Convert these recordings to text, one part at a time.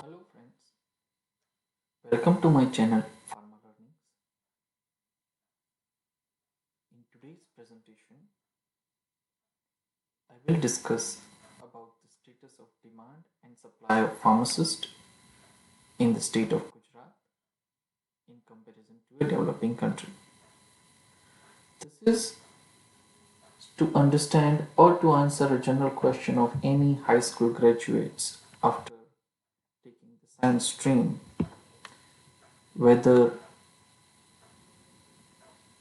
Hello friends, welcome to my channel Pharma Learnings. In today's presentation, I will discuss about the status of demand and supply of pharmacists in the state of Gujarat in comparison to a developing country. This is to understand or to answer a general question of any high school graduates after taking the science stream, whether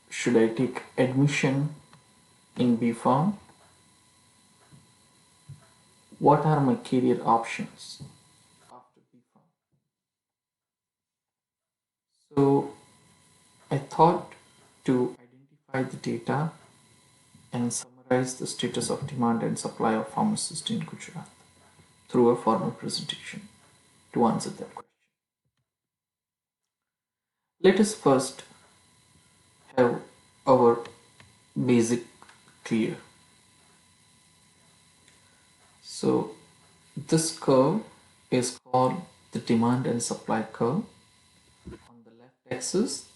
should I take admission in B Pharm. What are my career options after B Pharm? So I thought to identify the data and summarize the status of demand and supply of pharmacists in Gujarat through a formal presentation to answer that question. Let us first have our basic clear. So this curve is called the demand and supply curve. On the left axis,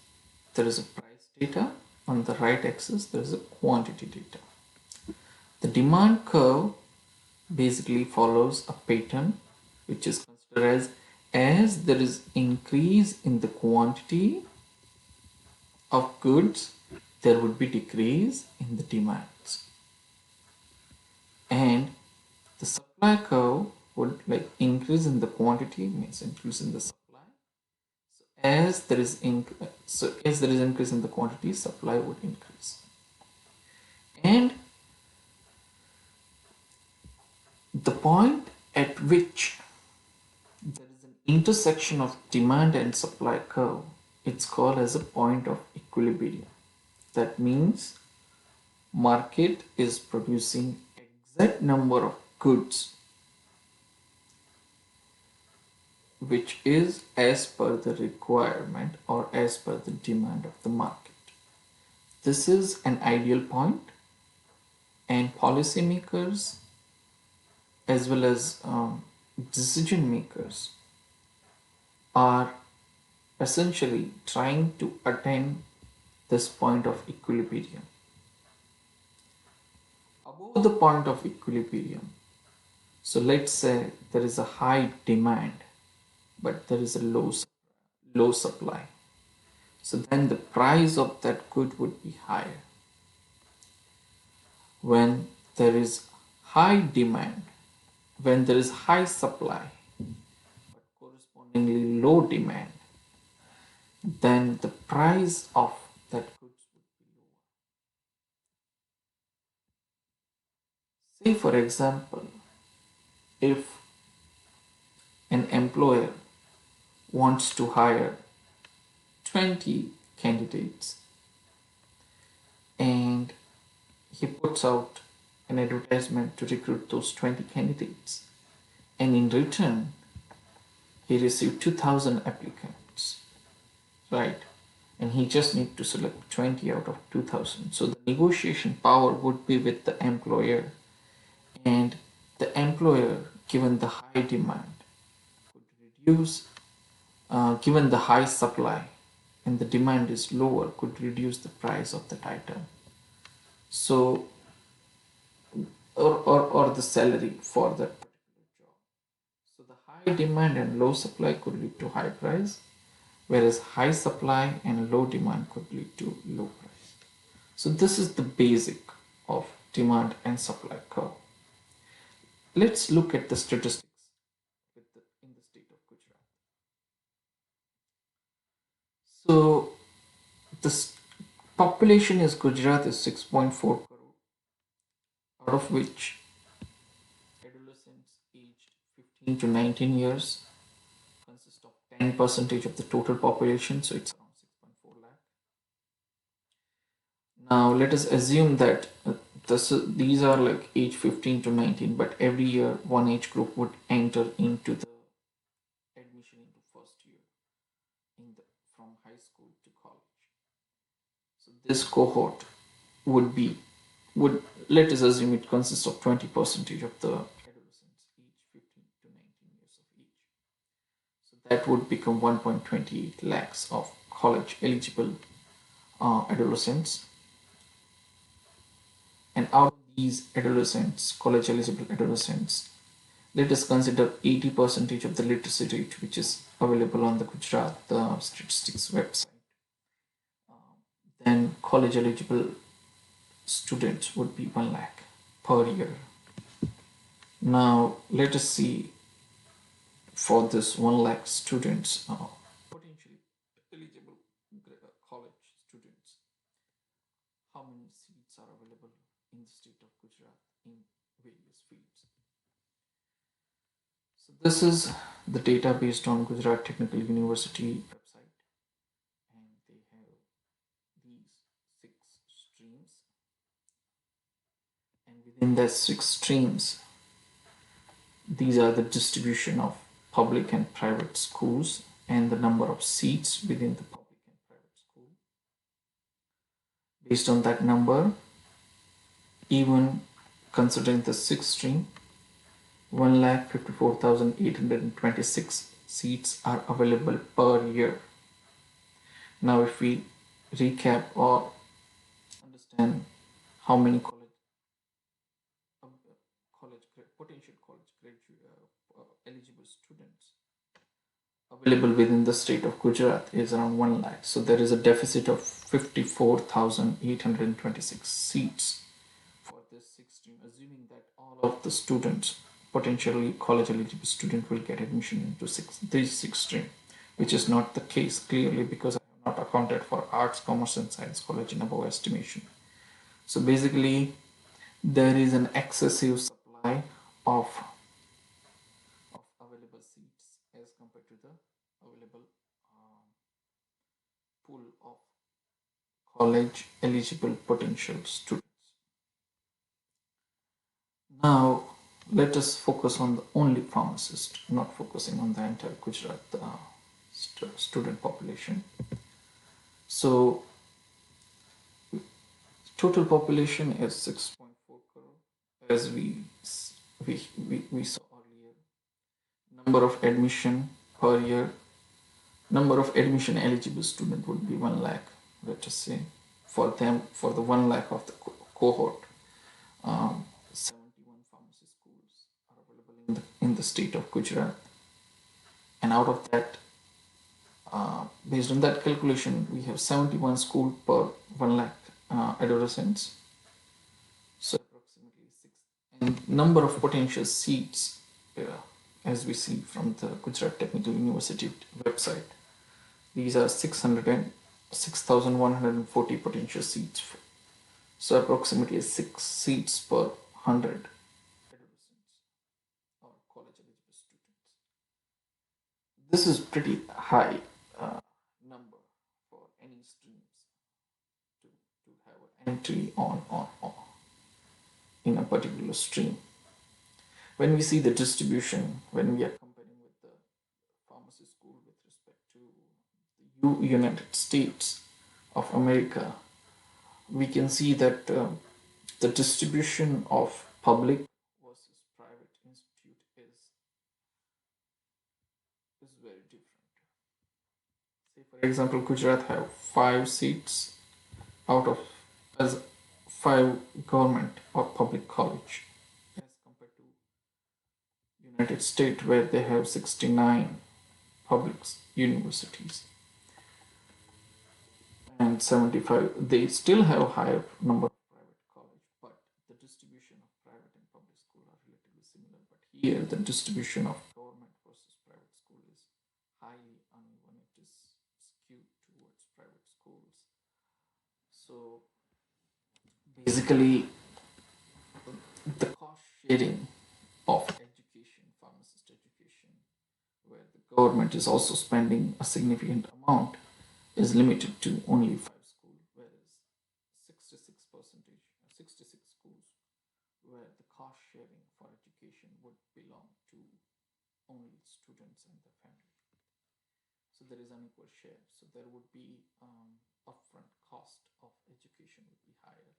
there is a price data. On the right axis, there is a quantity data. The demand curve basically follows a pattern which is considered as there is increase in the quantity of goods, there would be decrease in the demands. And the supply curve would like increase in the quantity means increase in the supply. As there is increase in the quantity, supply would increase. And the point at which there is an intersection of demand and supply curve, it's called as a point of equilibrium. That means market is producing exact number of goods which is as per the requirement or as per the demand of the market. This is an ideal point, and policymakers as well as decision makers are essentially trying to attain this point of equilibrium. Above the point of equilibrium, so let's say there is a high demand but there is a low supply, so then the price of that good would be higher. When there is high demand, when there is high supply but correspondingly low demand, then the price of that goods would be lower. Say for example, if an employer wants to hire 20 candidates and he puts out an advertisement to recruit those 20 candidates, and in return he received 2000 applicants, right? And he just needs to select 20 out of 2000. So the negotiation power would be with the employer, and the employer, given the high demand, could reduce, given the high supply and the demand is lower, could reduce the price of that item. So or the salary for that particular job. So the high demand and low supply could lead to high price, whereas high supply and low demand could lead to low price. So this is the basic of demand and supply curve. Let's look at the statistics in the state of Gujarat. So the population is Gujarat is 6.4 crore, out of which adolescents aged 15 to 19 years consist of 10% of the total population, so it's around 6.4 lakh. Now let us assume that these are like age 15 to 19, but every year one age group would enter into the admission into first year from high school to college. So this cohort would let us assume it consists of 20% of the adolescents aged 15 to 19 years of age. that would become 1.28 lakhs of college eligible adolescents. And out of these adolescents, college eligible adolescents, let us consider 80% of the literacy rate which is available on the Gujarat statistics website. Then college eligible students would be 1 lakh per year. Now let us see for this 1 lakh students, potentially eligible college students, how many seats are available in the state of Gujarat in various fields. So this is the data based on Gujarat Technical University website, and they have these 6 streams, and within the 6 streams, these are the distribution of public and private schools and the number of seats within the public and private school. Based on that number, even considering the 6th stream, 1,54,826 seats are available per year. Now if we recap or understand how many potential college graduate eligible students available within the state of Gujarat is around 1 lakh. So there is a deficit of 54,826 seats for this 6th stream, assuming that all of the students, potentially college eligible student, will get admission into this 6th stream, which is not the case clearly because I have not accounted for arts, commerce and science college in above estimation. So basically there is an excessive supply of available seats as compared to the available pool of college eligible potential students. Now let us focus on the only pharmacist, not focusing on the entire Gujarat student population. So total population is 6.4 crore, as we saw earlier. Number of admission per year, number of admission eligible student would be 1 lakh. Let us say for them, for the 1 lakh of the cohort, 71 pharmacy schools are available in the state of Gujarat, and out of that, based on that calculation, we have 71 schools per 1 lakh adolescents. So approximately 6. And number of potential seats, as we see from the Gujarat Technical University website, these are 6,140 potential seats. So approximately 6 seats per 100 adolescents or college eligible students. This is pretty high number for any streams to have an entry on in a particular stream. When we see the distribution, when we are comparing with the pharmacy school with respect to the United States of America, we can see that the distribution of public versus private institute is very different. Say for example, Gujarat have 5 seats out of as 5 government or public college, as compared to United States where they have 69 public universities and 75. They still have higher number of private college, but the distribution of private and public school are relatively similar. But here the distribution of government versus private school is highly uneven. It is skewed towards private schools. So basically the cost sharing of education, pharmacist education, where the government is also spending a significant amount, is limited to only 5 schools, whereas 66 schools where the cost sharing for education would belong to only students and their family. So there is unequal share. So there would be upfront cost of education would be higher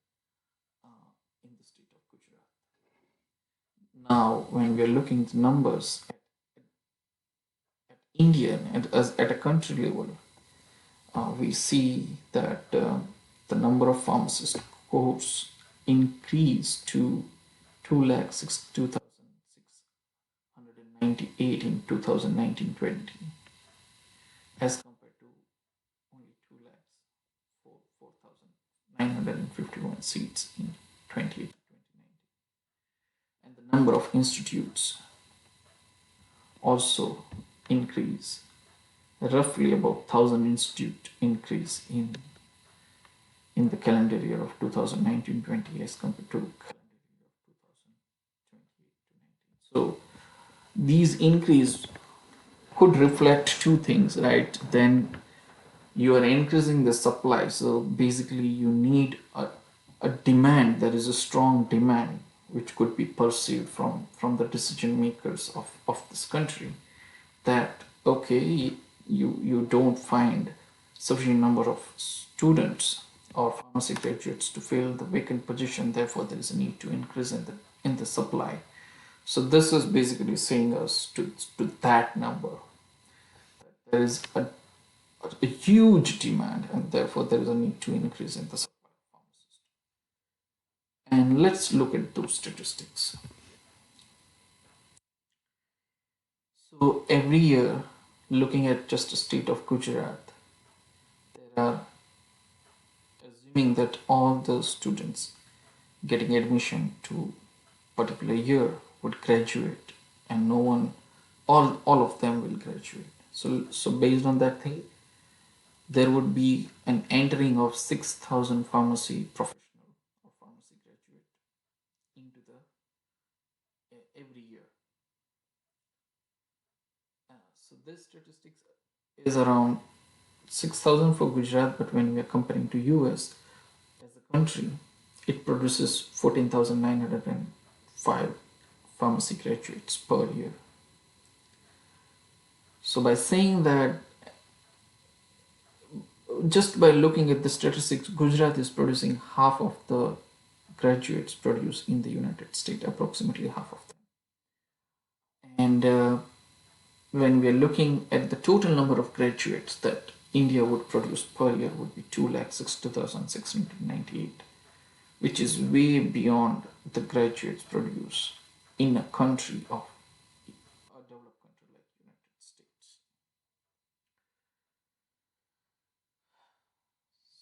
in the state of Gujarat. Now, when we are looking at the numbers at Indian and as at a country level, we see that the number of pharmacist course increased to 2,62,698 in 2019-20 as compared to only 2 lakhs for 4,951 seats in 2018-2019. And the number of institutes also increase, roughly about 1,000 institute increase in the calendar year of 2019-20 as compared to calendar year of 2028-19. So these increase could reflect two things, right? Then you are increasing the supply, so basically you need a demand. There is a strong demand which could be perceived from the decision makers of this country, that okay, you don't find sufficient number of students or pharmacy graduates to fill the vacant position, therefore there is a need to increase in the supply. So this is basically saying us to that number. There is a huge demand and therefore there is a need to increase in the supply of pharmacists. And let's look at those statistics. So every year, looking at just the state of Gujarat, there are, assuming that all the students getting admission to particular year would graduate and no one, all of them will graduate. So based on that thing, there would be an entering of 6,000 pharmacy professional or pharmacy graduate into the every year. So this statistics is around 6,000 for Gujarat, but when we are comparing to US as a country, it produces 14,905 pharmacy graduates per year. So by saying that, just by looking at the statistics, Gujarat is producing half of the graduates produced in the United States, approximately half of them. And when we are looking at the total number of graduates that India would produce per year would be 2,62,698, which is way beyond the graduates produced in a country of a developed country like United States.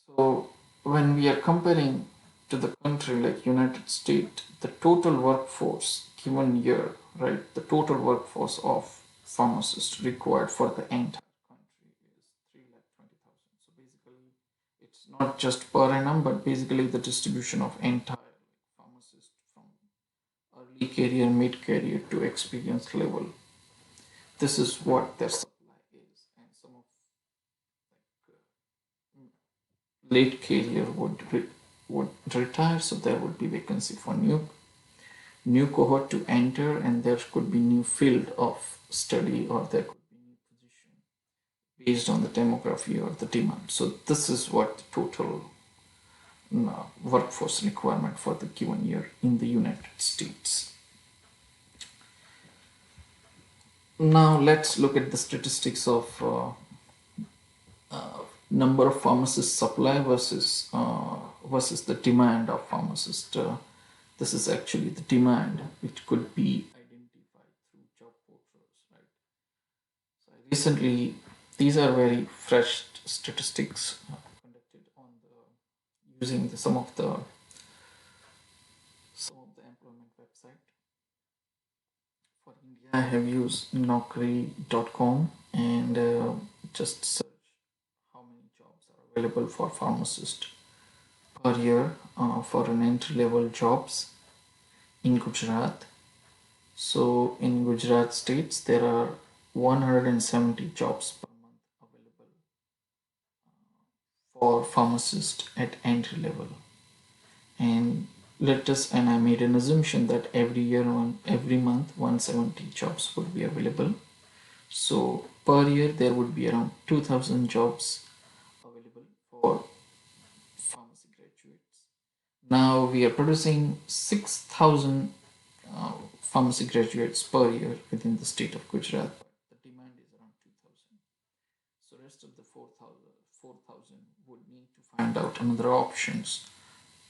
So when we are comparing to the country like United States, the total workforce given year, right, the total workforce of pharmacists required for the entire country is 3,20,000. So basically, it's not just per annum, but basically the distribution of entire pharmacists from early career, mid career to experienced level. This is what their supply is, and some of late career would retire, so there would be vacancy for new cohort to enter, and there could be new field of study, or there could be new position based on the demography or the demand. So this is what the total workforce requirement for the given year in the United States. Now let's look at the statistics of number of pharmacists supply versus the demand of pharmacists. This is actually the demand, which could be identified through job portals, right? So recently, these are very fresh statistics conducted on using some of the employment website. For India, I have used Naukri.com and just search how many jobs are available for pharmacists per year for an entry-level jobs in Gujarat. So in Gujarat states, there are 170 jobs per month available for pharmacists at entry level. And I made an assumption that every month 170 jobs would be available. So per year there would be around 2,000 jobs available for pharmacy graduates. Now we are producing 6,000 pharmacy graduates per year within the state of Gujarat, but the demand is around 2,000. So rest of the 4,000 would need to find out another options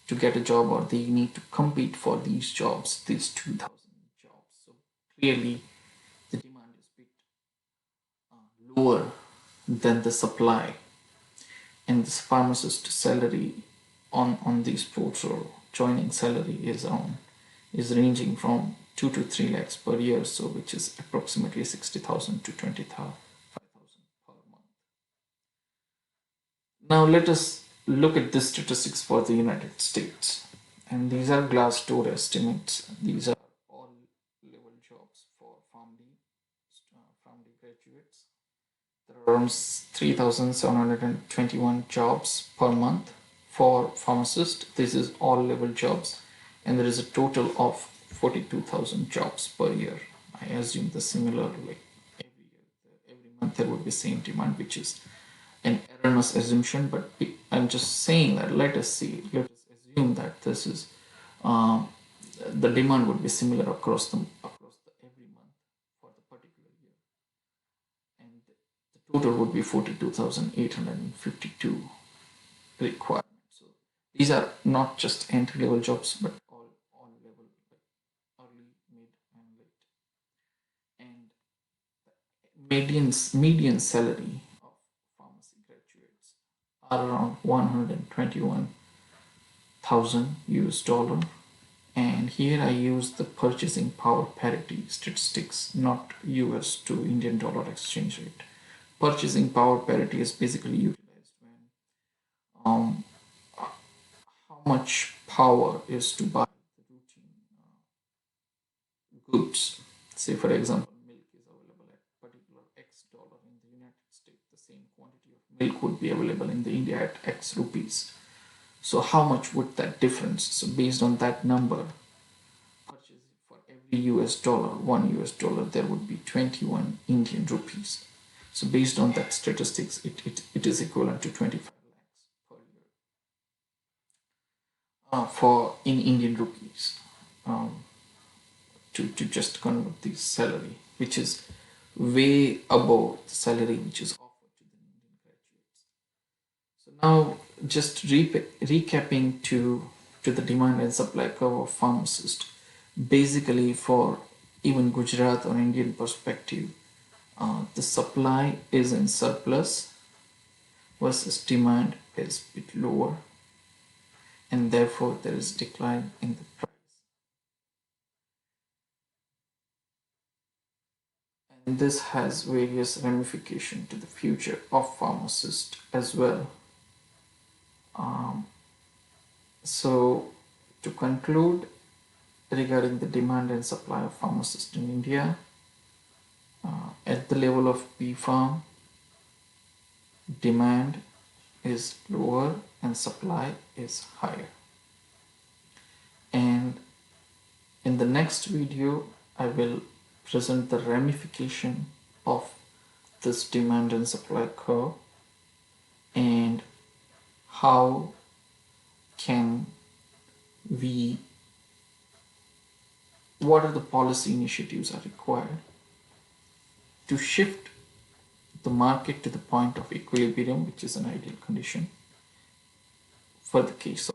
to get a job, or they need to compete for these jobs, these 2,000 jobs. So clearly the demand is a bit lower than the supply, and this pharmacist salary on these portal joining salary is ranging from 2 to 3 lakhs per year, so which is approximately 60,000 to 25,000 per month. Now let us look at the statistics for the United States, and these are Glassdoor estimates. These are all level jobs for PharmD graduates. There are around 3,721 jobs per month for pharmacists. This is all level jobs, and there is a total of 42,000 jobs per year. I assume the similar, like every month there would be same demand, which is an erroneous assumption, but I'm just saying that let us assume that this is the demand would be similar across the every month for the particular year, and the total would be 42,852 requirements. So these are not just entry level jobs, but all level, like early, mid, and late. And median salary of pharmacy graduates are around 121,000 US dollar. And here I use the purchasing power parity statistics, not US to Indian dollar exchange rate. Purchasing power parity is basically utilized when how much power is to buy the routine goods. Say for example, milk is available at particular X dollar in the United States. The same quantity of milk would be available in the India at X rupees. So how much would that difference? So based on that number, purchase for every US dollar, $1, there would be 21 Indian rupees. So based on that statistics, it is equivalent to 25 lakhs per year for in Indian rupees. To just convert this salary, which is way above the salary which is offered to the Indian graduates. So now just recapping to the demand and supply curve of pharmacist. Basically, for even Gujarat or Indian perspective, the supply is in surplus versus demand is a bit lower, and therefore there is decline in the price. And this has various ramifications to the future of pharmacists as well. So to conclude regarding the demand and supply of pharmacists in India, at the level of B-Pharm, demand is lower and supply is higher. And in the next video, I will present the ramification of this demand and supply curve, and how can we, what are the policy initiatives are required to shift the market to the point of equilibrium, which is an ideal condition for the case of